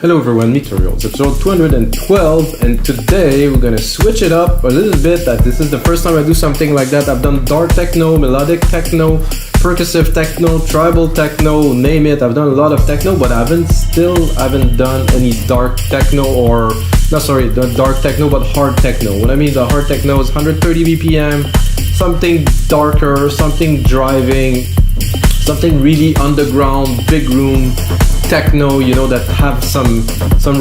Hello everyone, Tutorials, episode 212, and today we're gonna switch it up a little bit. This is the first time I do something like that. I've done dark techno, melodic techno, percussive techno, tribal techno, name it. I've done a lot of techno, but I haven't done any dark techno the dark techno, but hard techno. What I mean, the hard techno is 130 BPM, something darker, something driving, something really underground, big room techno, you know, that have some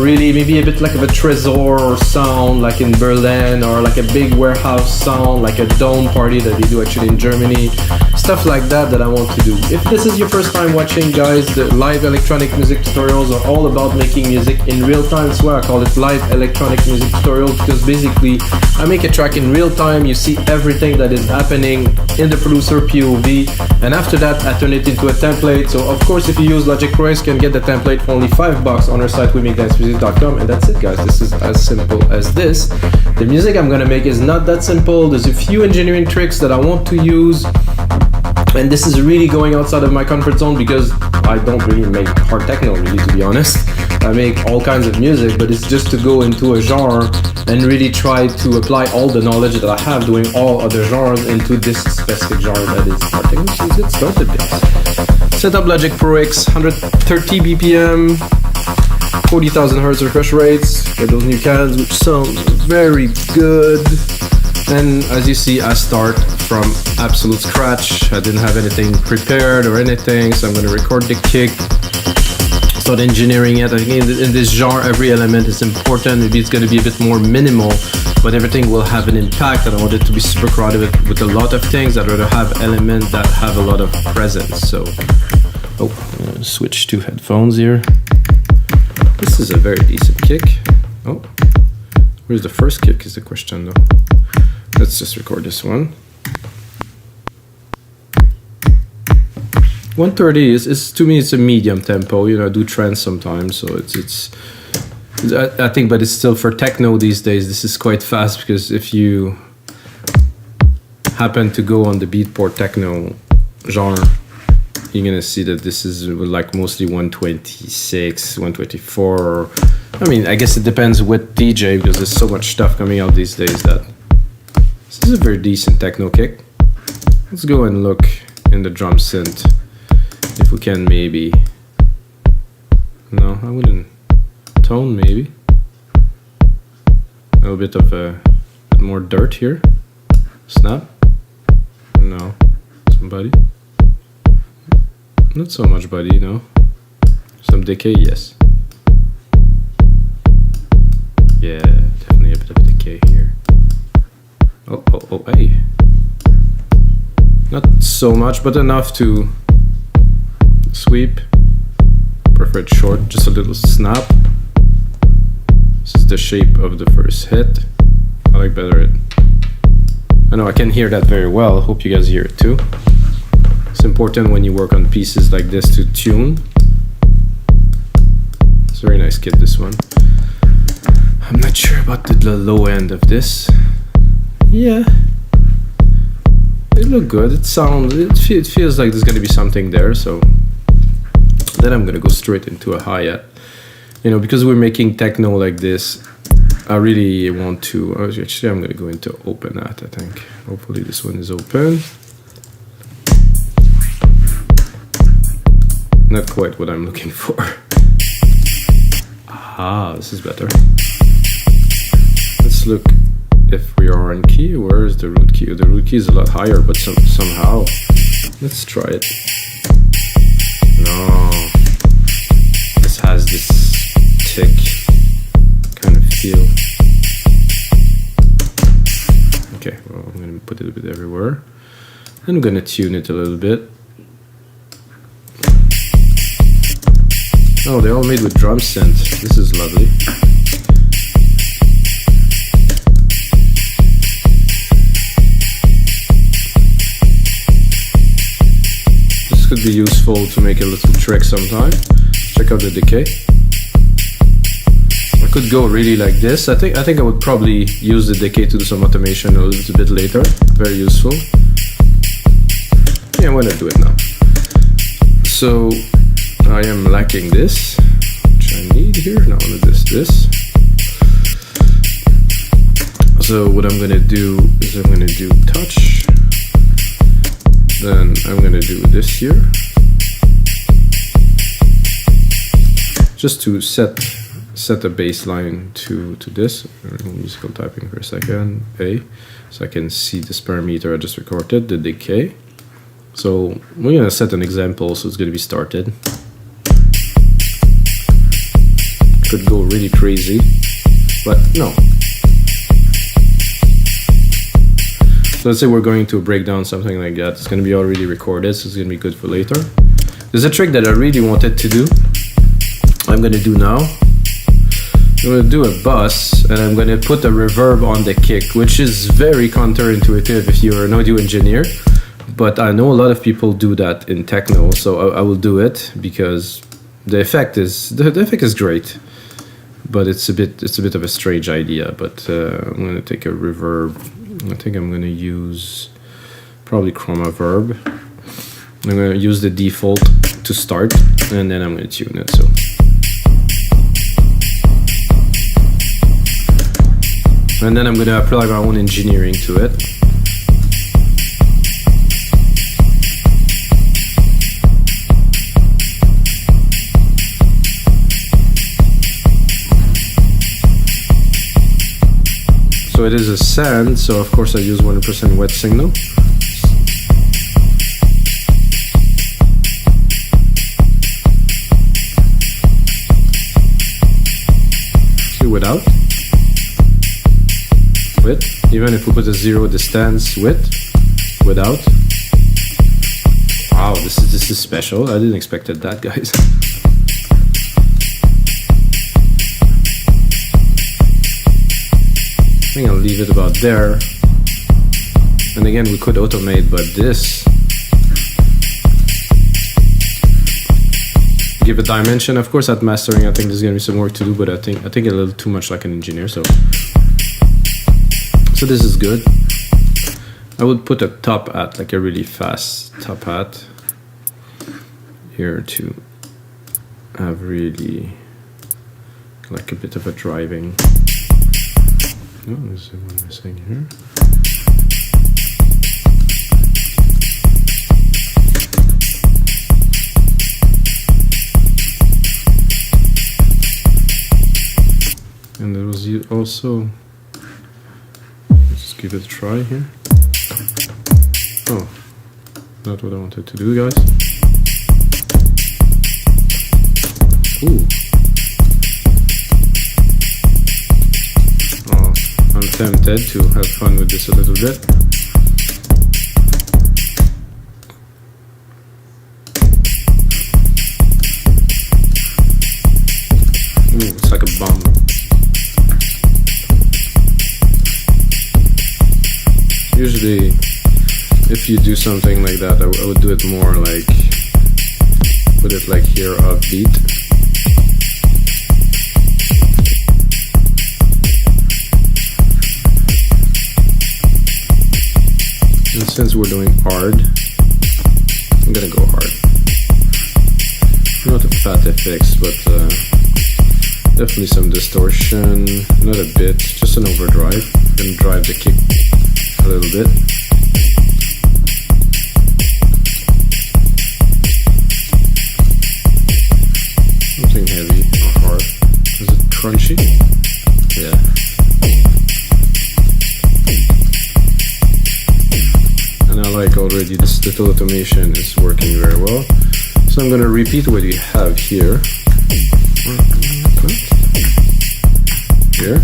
really maybe a bit like of a Trésor or sound, like in Berlin, or like a big warehouse sound, like a dome party that they do actually in Germany, stuff like that I want to do. If this is your first time watching, guys, the live electronic music tutorials are all about making music in real time. That's why I call it live electronic music tutorial, because basically I make a track in real time. You see everything that is happening in the producer POV, and after that I turn it into a template. So of course, if you use Logic Pro X, you can get the template for only $5 on our site, wemakedancemusic.com, and that's it, guys. This is as simple as this. The music I'm gonna make is not that simple. There's a few engineering tricks that I want to use, and this is really going outside of my comfort zone because I don't really make hard techno, really, to be honest. I make all kinds of music, but it's just to go into a genre and really try to apply all the knowledge that I have doing all other genres into this specific genre that is hard techno. So let's get started, guys. Set up Logic Pro X, 130 BPM, 40,000 Hz refresh rates. Get those new cans, which sound very good. And as you see, I start from absolute scratch. I didn't have anything prepared or anything, so I'm going to record the kick, start engineering it. I think in this genre, every element is important. Maybe it's going to be a bit more minimal, but everything will have an impact. I don't want it to be super crowded with a lot of things. I'd rather have elements that have a lot of presence. So, switch to headphones here. This is a very decent kick. Oh, where's the first kick is the question though. Let's just record this one. 130 is to me, it's a medium tempo. You know, I do trance sometimes, so it's I think, but it's still for techno these days. This is quite fast, because if you happen to go on the beatport techno genre, you're gonna see that this is like mostly 126, 124. I mean, I guess it depends with DJ, because there's so much stuff coming out these days that this is a very decent techno kick. Let's go and look in the drum synth if we can maybe. No, I wouldn't. Tone maybe. A little bit of a bit more dirt here. Snap. No. Somebody. Not so much body, no. Some decay, yes. Yeah, definitely a bit of decay here. Oh, hey. Not so much, but enough to sweep. Prefer it short, just a little snap. This is the shape of the first hit. I like better it. I know I can hear that very well. Hope you guys hear it too. It's important when you work on pieces like this to tune. It's a very nice kit, this one. I'm not sure about the low end of this. Yeah, it looked good. It feels like there's gonna be something there. So then I'm gonna go straight into a hi-hat. You know, because we're making techno like this, I really want to. Actually, I'm gonna go into open hat. I think. Hopefully, this one is open. Not quite what I'm looking for. Ah, this is better. Let's look if we are on key. Where is the root key? The root key is a lot higher, but somehow. Let's try it. No. This has this tick kind of feel. Okay, well, I'm going to put it a bit everywhere. And I'm going to tune it a little bit. Oh, they're all made with drum synth. This is lovely. This could be useful to make a little trick sometime. Check out the decay. I could go really like this. I think I would probably use the decay to do some automation a little bit later. Very useful. Yeah, I'm gonna do it now. So I am lacking this, which I need. need here? No, this. So what I'm gonna do is I'm gonna do touch. Then I'm gonna do this here. Just to set a baseline to this. Musical typing for a second. A. So I can see this parameter I just recorded, the decay. So we're gonna set an example, so it's gonna be started. Could go really crazy, but no. So let's say we're going to break down something like that. It's gonna be already recorded, so it's gonna be good for later. There's a trick that I really wanted to do. I'm gonna do now. I'm gonna do a bus, and I'm gonna put a reverb on the kick, which is very counterintuitive if you're an audio engineer. But I know a lot of people do that in techno, so I will do it because the effect is great. But it's a bit of a strange idea. But I'm gonna take a reverb. I think I'm gonna use probably chroma verb. I'm gonna use the default to start, and then I'm gonna tune it. So. And then I'm going to apply my own engineering to it. So it is a sand, so of course I use 100% wet signal. See, without. Even if we put a 0 distance without. Wow, this is special. I didn't expect that, guys. I think I'll leave it about there. And again, we could automate, but this give a dimension. Of course, at mastering, I think there's gonna be some work to do, but I think a little too much like an engineer. So this is good. I would put a top hat, like a really fast top hat here to have really like a bit of a driving. Oh, there's one missing here. And there was also. Give it a try here. Oh, not what I wanted to do, guys. Ooh. Oh, I'm tempted to have fun with this a little bit. Ooh, it's like a bomb. Usually, if you do something like that, I would do it more like, put it like here, upbeat. And since we're doing hard, I'm gonna go hard. Not a fat FX, but definitely some distortion, not a bit, just an overdrive. Gonna drive the kick a little bit. Something heavy or hard. Is it crunchy? Yeah. And I like already this little automation is working very well. So I'm going to repeat what we have here. Here.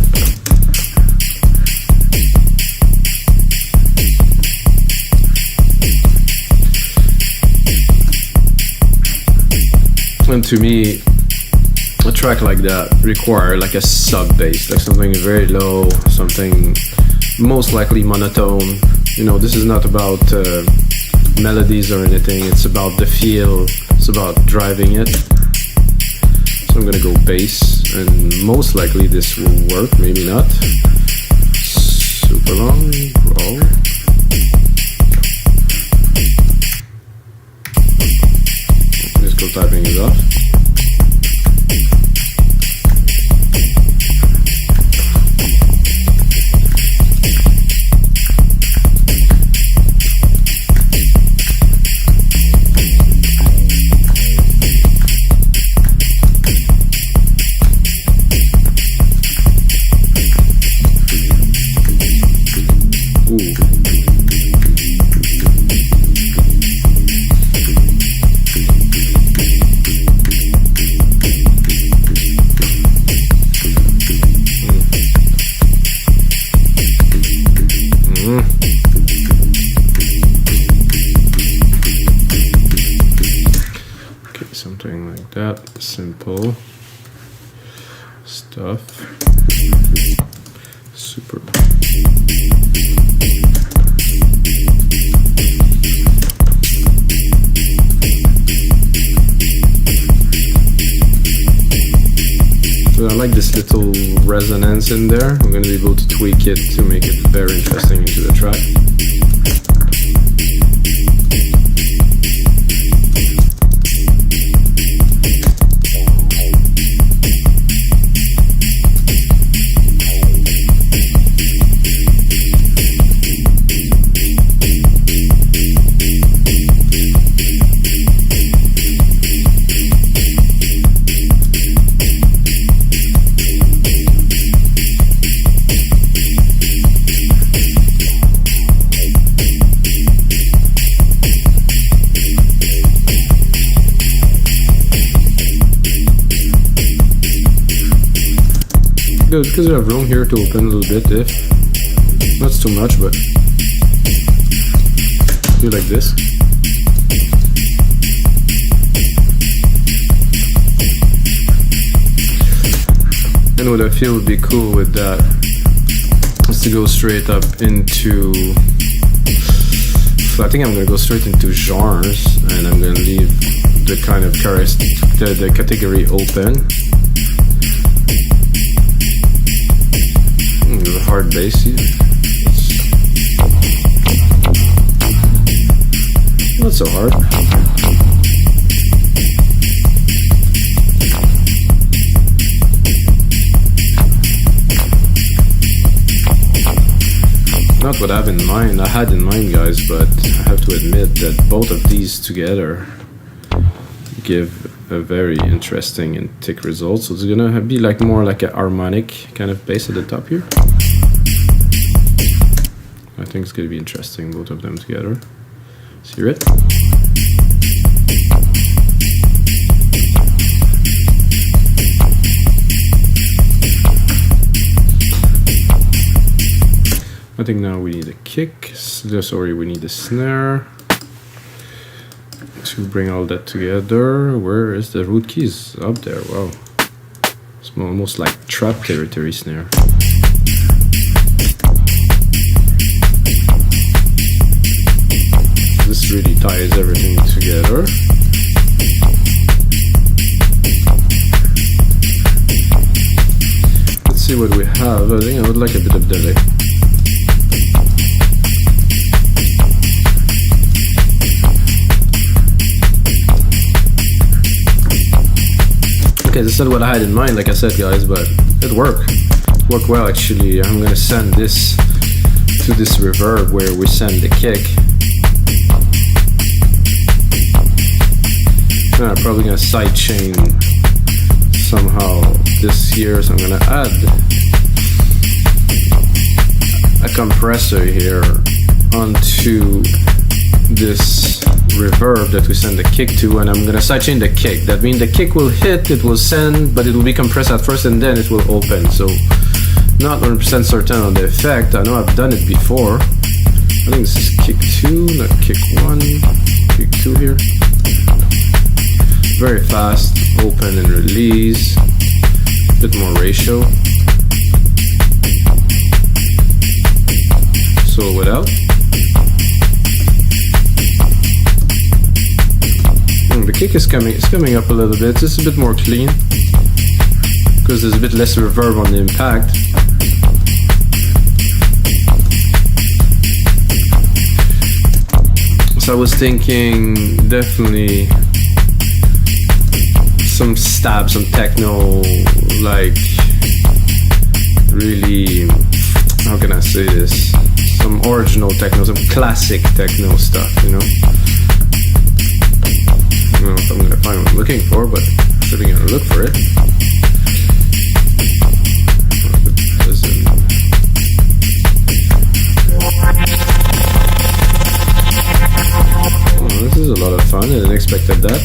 And to me, a track like that requires like a sub bass, like something very low, something most likely monotone. You know, this is not about melodies or anything, it's about the feel, it's about driving it. So I'm gonna go bass, and most likely this will work, maybe not. Super long, roll. Musical typing is off. simple stuff. Super. So I like this little resonance in there. I'm going to be able to tweak it to make it very interesting into the track. Because you have room here to open a little bit, if not too much, but do like this. And what I feel would be cool with that is to go straight up into, I think I'm going to go straight into genres, and I'm going to leave the kind of the category open. Hard bass here. Not so hard. Not what I have in mind. I had in mind, guys, but I have to admit that both of these together give a very interesting and thick result. So it's gonna be like more like a harmonic kind of bass at the top here. I think it's going to be interesting, both of them together. Let's hear it. I think now we need a kick. Sorry, we need a snare to bring all that together. Where is the root keys? Up there. Wow. It's almost like trap territory snare. This really ties everything together. Let's see what we have. I think I would like a bit of delay. Okay, this is not what I had in mind, like I said, guys, but it worked. It worked well, actually. I'm gonna send this to this reverb where we send the kick. And I'm probably gonna sidechain somehow this here, so I'm gonna add a compressor here onto this reverb that we send the kick to, and I'm gonna sidechain the kick. That means the kick will hit, it will send, but it will be compressed at first and then it will open. So not 100% certain on the effect. I know I've done it before. I think this is kick 2, not kick 1. Kick 2 here. Very fast, open and release. A bit more ratio. So without. The kick is coming up a little bit. It's a bit more clean because there's a bit less reverb on the impact. So I was thinking definitely some stab, some techno, like really, how can I say this? Some original techno, some classic techno stuff, you know? I don't know if I'm gonna find what I'm looking for, but I'm certainly gonna look for it. Oh, this is a lot of fun. I didn't expect that.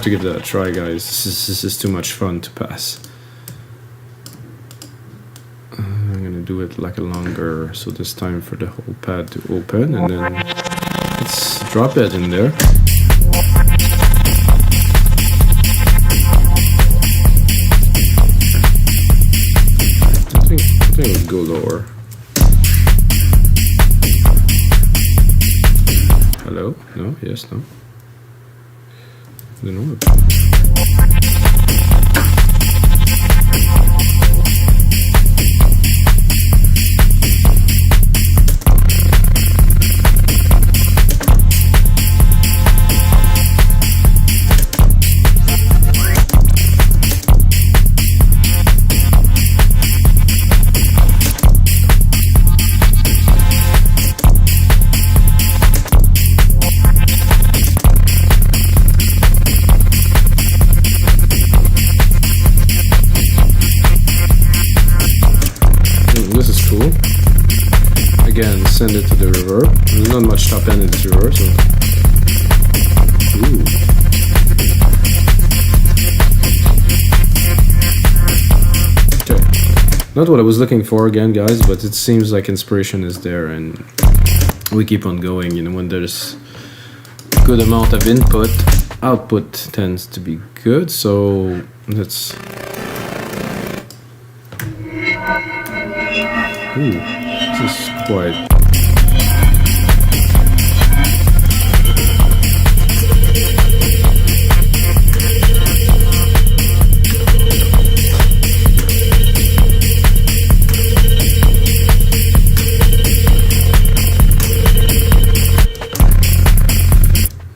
to give that a try, guys. This is too much fun to pass. I'm gonna do it like a longer, so this time for the whole pad to open, and then let's drop it in there. I think it would go lower. Hello? No? Yes? No? I don't know. Again, send it to the reverb. There's not much top end in this reverb, so. Ooh. Okay. Not what I was looking for again, guys, but it seems like inspiration is there, and we keep on going. You know, when there's a good amount of input, output tends to be good, so let's. Ooh. This is quite.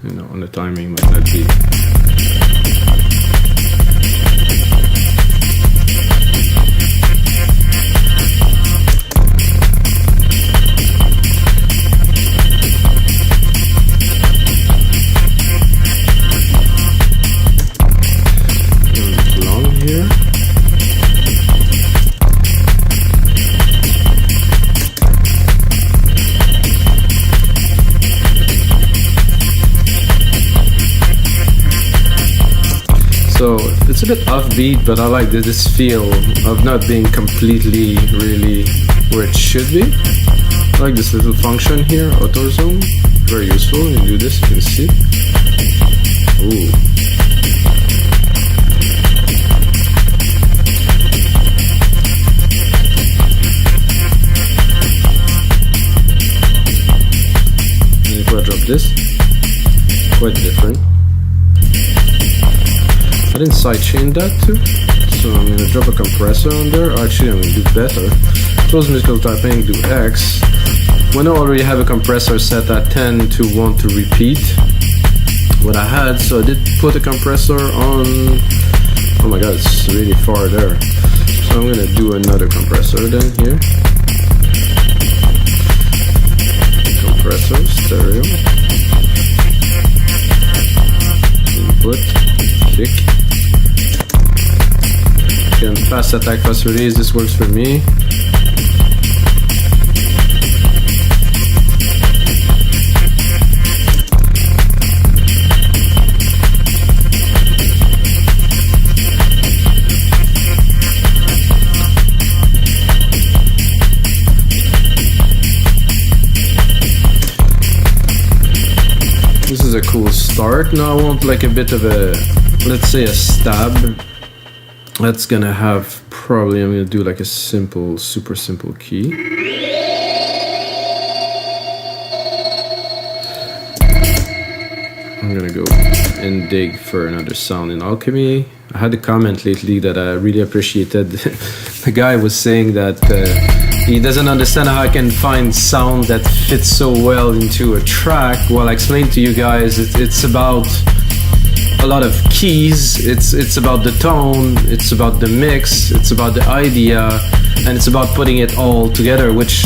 You know, on the timing might not be. So it's a bit offbeat, but I like this feel of not being completely really where it should be. I like this little function here, auto zoom, very useful. When you do this, you can see. Ooh. And if I drop this, quite different. I didn't sidechain that too, so I'm going to drop a compressor on there. Actually, I'm going to do better. Close musical typing, do X. When I already have a compressor set, I tend to want to repeat what I had, so I did put a compressor on. Oh my god, it's really far there. So I'm going to do another compressor then here. Compressor, stereo. Input, kick. Again, fast attack, fast release, this works for me. This is a cool start. Now I want like a bit of a, let's say a stab. That's gonna have probably, I'm gonna do like a simple, super simple key. I'm gonna go and dig for another sound in Alchemy. I had a comment lately that I really appreciated. The guy was saying that he doesn't understand how I can find sound that fits so well into a track. Well, I explained to you guys, it's about a lot of keys, it's about the tone, it's about the mix, it's about the idea, and it's about putting it all together, which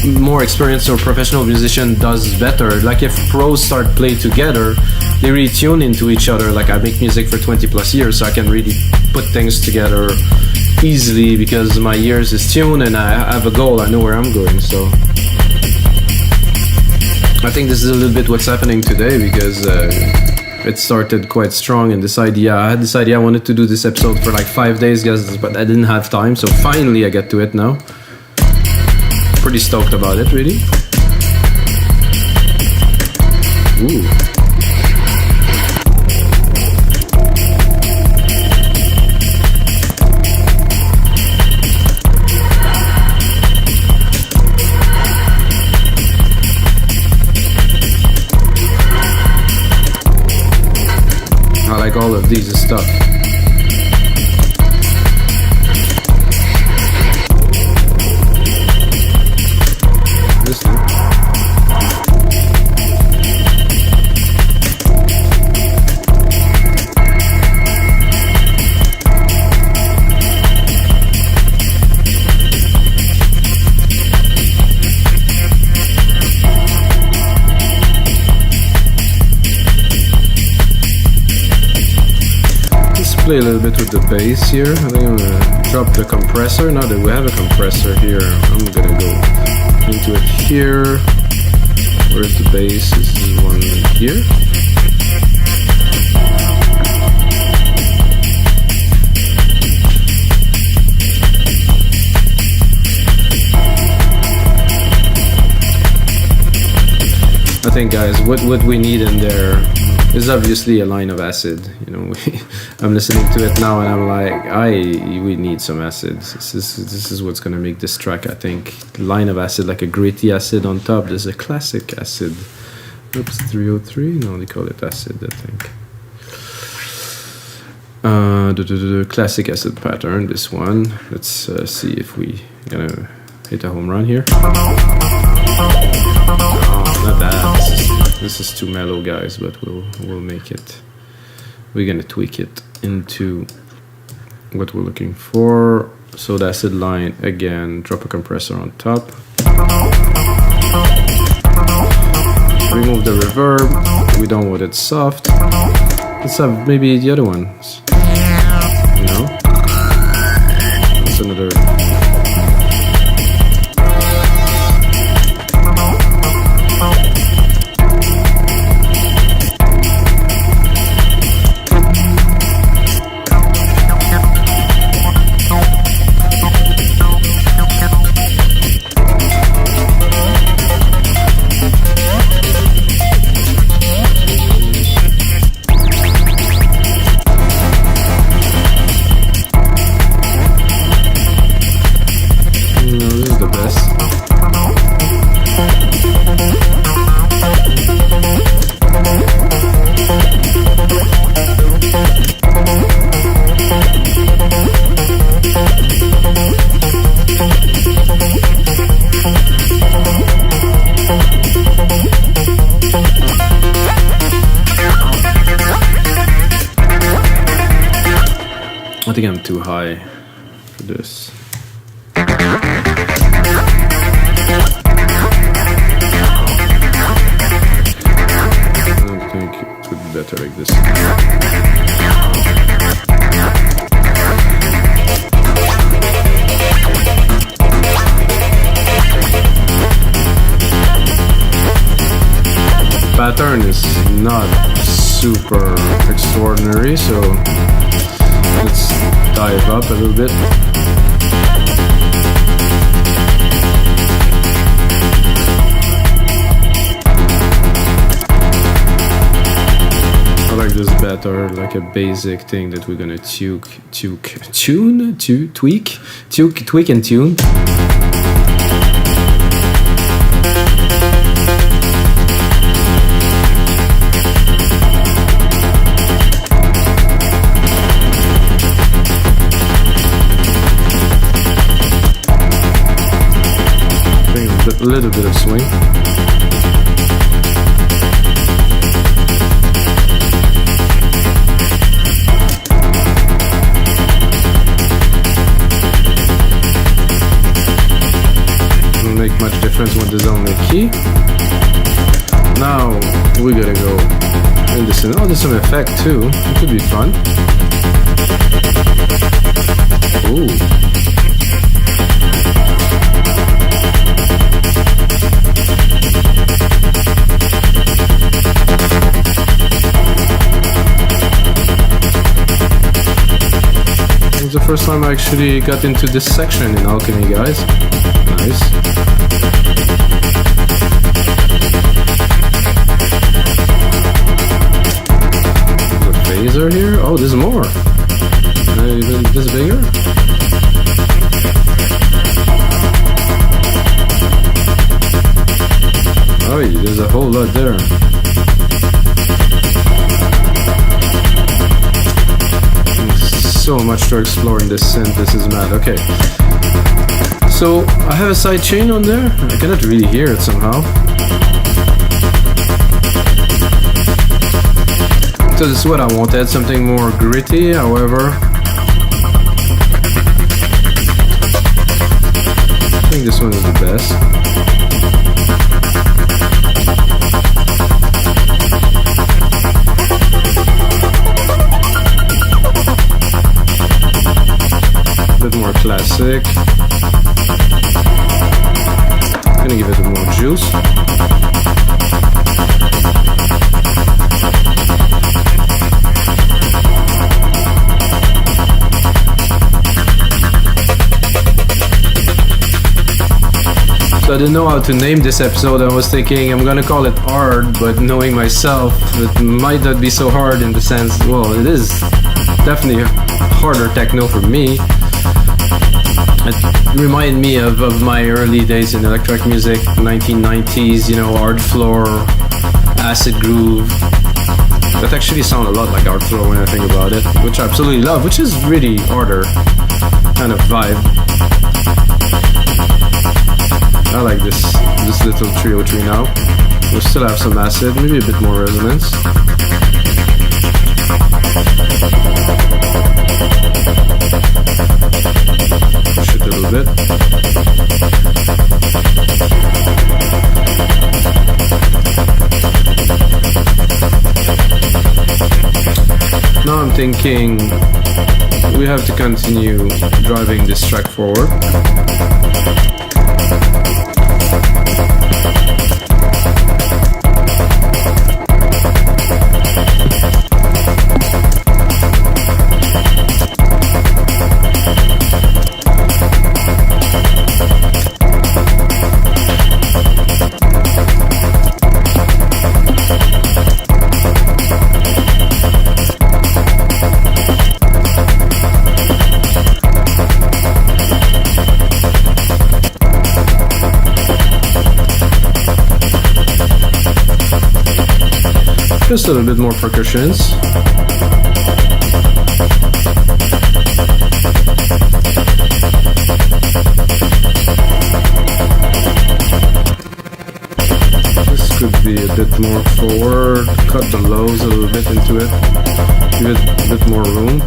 more experienced or professional musician does better. Like if pros start play together, they really tune into each other. Like I make music for 20 plus years, so I can really put things together easily because my ears is tuned and I have a goal, I know where I'm going. So I think this is a little bit what's happening today because it started quite strong, and this idea, I had this idea, I wanted to do this episode for like 5 days, guys, but I didn't have time, so finally I get to it now. Pretty stoked about it, really. Ooh. I like all of these stuff. This thing. Play a little bit with the bass here. I think I'm gonna drop the compressor. Now that we have a compressor here, I'm gonna go into it here. Where's the bass? This is one here. I think, guys, what we need in there is obviously a line of acid. You know, I'm listening to it now and I'm like, we need some acid. This is what's gonna make this track, I think. Line of acid, like a gritty acid on top. There's a classic acid. Oops, 303. No, they call it acid, I think. The classic acid pattern. This one. Let's see if we gonna hit a home run here. Oh, not bad. This is too mellow, guys, but we'll make it. We're gonna tweak it into what we're looking for. So the acid line again. Drop a compressor on top. Remove the reverb. We don't want it soft. Let's have maybe the other ones. You know, that's another. I think I'm too high for this. I don't think it would be better like this. Pattern is not super extraordinary, so let's dive up a little bit. I like this better, like a basic thing that we're gonna tweak and tune. A little bit of swing. Doesn't make much difference when there's only a key. Now we're gonna go in this. Oh, there's some effect too. It could be fun. Ooh. It's the first time I actually got into this section in Alchemy, guys. Nice. There's a phaser here. Oh, there's more. Even this bigger? Oh, there's a whole lot there. So much to explore in this synth. This is mad. Okay. So I have a side chain on there. I cannot really hear it somehow. So this is what I wanted, something more gritty, however. I think this one is the best. A bit more classic. I'm gonna give it more juice. So I didn't know how to name this episode. I was thinking I'm gonna call it hard, but knowing myself, it might not be so hard in the sense, well, it is definitely harder techno for me. It reminded me of my early days in electronic music, 1990s, you know, hard floor, acid groove. That actually sound a lot like hard floor when I think about it, which I absolutely love, which is really harder kind of vibe. I like this little trio tree now. We'll still have some acid, maybe a bit more resonance. Push it a little bit. Now I'm thinking we have to continue driving this track forward. Just a little bit more percussions. This could be a bit more forward, cut the lows a little bit into it, give it a bit more room.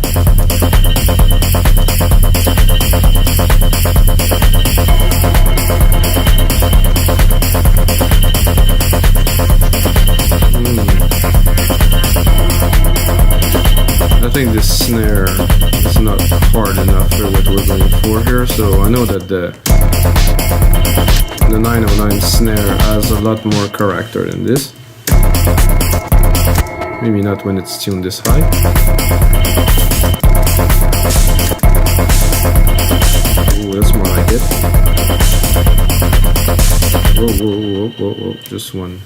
I think this snare is not hard enough for what we're going for here, so I know that the 909 snare has a lot more character than this. Maybe not when it's tuned this high. Ooh, that's more like it. Whoa, whoa, whoa, whoa, whoa, just one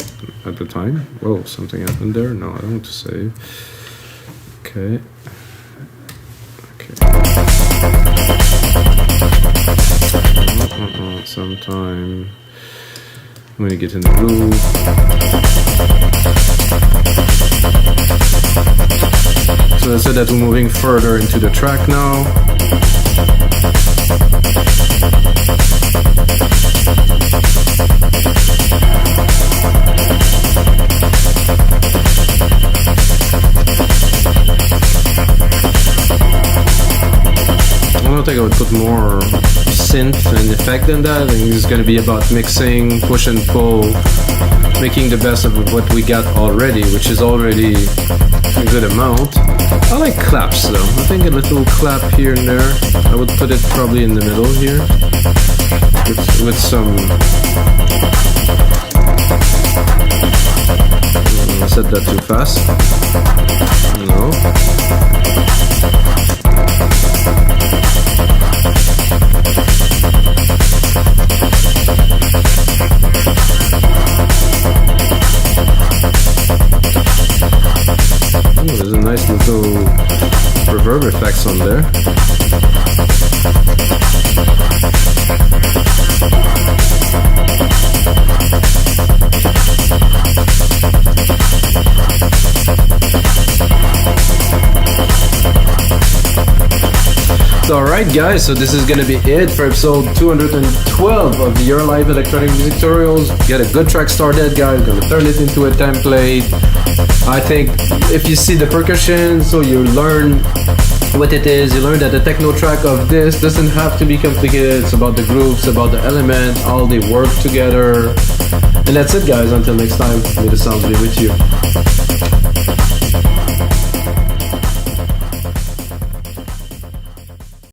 at a time. Whoa, something happened there. No, I don't want to save. Okay. Sometime when you get in the groove. So I said that we're moving further into the track now. I don't think I would put more synth and effect than that. I think it's going to be about mixing, push and pull, making the best of what we got already, which is already a good amount. I like claps though. I think a little clap here and there. I would put it probably in the middle here with some... I said that too fast. No. effects on there. Alright guys, so this is gonna be it for episode 212 of Your Live Electronic Music Tutorials. Get a good track started, guys. Gonna turn it into a template. I think if you see the percussion, so you learn what it is, you learn that the techno track of this doesn't have to be complicated. It's about the groups, about the element, how they work together. And that's it guys, until next time, may the sounds be with you.